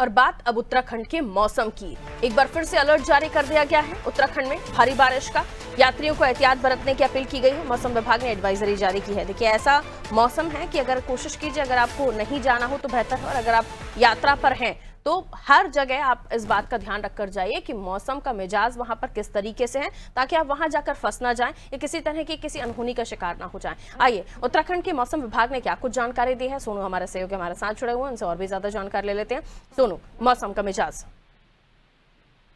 और बात अब उत्तराखंड के मौसम की। एक बार फिर से अलर्ट जारी कर दिया गया है उत्तराखंड में भारी बारिश का। यात्रियों को एहतियात बरतने की अपील की गई है। मौसम विभाग ने एडवाइजरी जारी की है। देखिए, ऐसा मौसम है कि अगर कोशिश कीजिए, अगर आपको नहीं जाना हो तो बेहतर है, और अगर आप यात्रा पर हैं तो हर जगह आप इस बात का ध्यान रखकर जाइए कि मौसम का मिजाज वहां पर किस तरीके से है, ताकि आप वहां जाकर फंस ना जाएं या किसी तरह की किसी अनहोनी का शिकार ना हो जाएं। आइए, उत्तराखंड के मौसम विभाग ने क्या कुछ जानकारी दी है, सोनू हमारे सहयोगी हमारे साथ जुड़े हुए हैं, उनसे और भी ज्यादा जानकारी ले लेते हैं। सोनू, मौसम का मिजाज।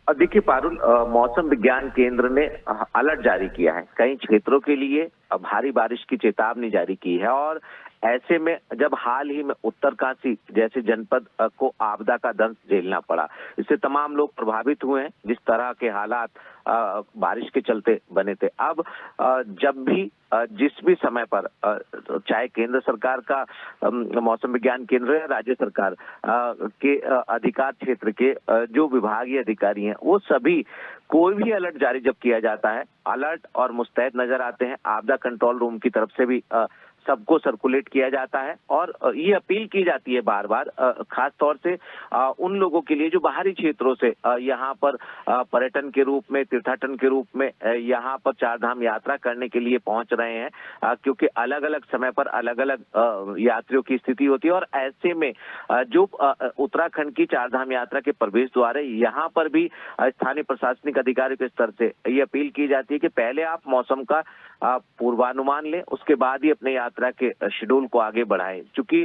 देखिए पारुल, मौसम विज्ञान केंद्र ने अलर्ट जारी किया है। कई क्षेत्रों के लिए भारी बारिश की चेतावनी जारी की है, और ऐसे में जब हाल ही में उत्तरकाशी जैसे जनपद को आपदा का दंश झेलना पड़ा, इससे तमाम लोग प्रभावित हुए हैं। जिस तरह के हालात बारिश के चलते बने थे, अब जब भी जिस भी समय पर चाहे केंद्र सरकार का मौसम विज्ञान केंद्र या राज्य सरकार के अधिकार क्षेत्र के जो विभागीय अधिकारी हैं, वो सभी कोई भी अलर्ट जारी जब किया जाता है, अलर्ट और मुस्तैद नजर आते हैं। आपदा कंट्रोल रूम की तरफ से भी सबको सर्कुलेट किया जाता है, और ये अपील की जाती है बार बार, खास तौर से उन लोगों के लिए जो बाहरी क्षेत्रों से यहाँ पर पर्यटन के रूप में, तीर्थाटन के रूप में यहाँ पर चारधाम यात्रा करने के लिए पहुंच रहे हैं, क्योंकि अलग अलग समय पर अलग अलग यात्रियों की स्थिति होती है। और ऐसे में जो उत्तराखंड की चारधाम यात्रा के प्रवेश द्वार है, यहाँ पर भी स्थानीय प्रशासनिक अधिकारियों के स्तर से ये अपील की जाती है कि पहले आप मौसम का पूर्वानुमान लें, उसके बाद ही अपने यात्रा के शेड्यूल को आगे बढ़ाएं। क्योंकि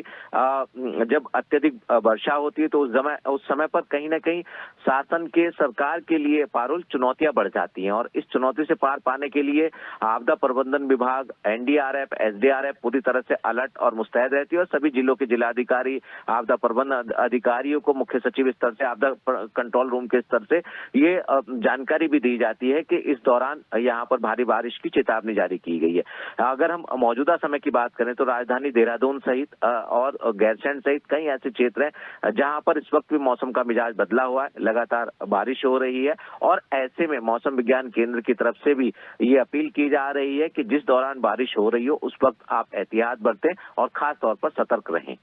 जब अत्यधिक वर्षा होती है तो उस समय पर कहीं ना कहीं शासन के, सरकार के लिए पारुल चुनौतियां बढ़ जाती हैं, और इस चुनौती से पार पाने के लिए आपदा प्रबंधन विभाग, एनडीआरएफ, एसडीआरएफ पूरी तरह से अलर्ट और मुस्तैद रहती है। और सभी जिलों के जिलाधिकारी, आपदा प्रबंधन अधिकारियों को मुख्य सचिव स्तर से, आपदा कंट्रोल रूम के स्तर से ये जानकारी भी दी जाती है कि इस दौरान यहाँ पर भारी बारिश की चेतावनी जारी की गई है। अगर हम मौजूदा समय की बात करें तो राजधानी देहरादून सहित और गैरसैंण सहित कई ऐसे क्षेत्र हैं जहां पर इस वक्त भी मौसम का मिजाज बदला हुआ है, लगातार बारिश हो रही है। और ऐसे में मौसम विज्ञान केंद्र की तरफ से भी ये अपील की जा रही है कि जिस दौरान बारिश हो रही हो उस वक्त आप एहतियात बरतें और खास तौर पर सतर्क रहें।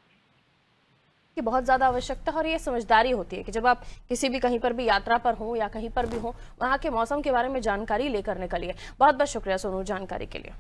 की बहुत ज्यादा आवश्यकता है, और ये समझदारी होती है कि जब आप किसी भी कहीं पर भी यात्रा पर हो या कहीं पर भी हो, वहां के मौसम के बारे में जानकारी लेकर निकलिए। बहुत बहुत शुक्रिया सोनू जानकारी के लिए।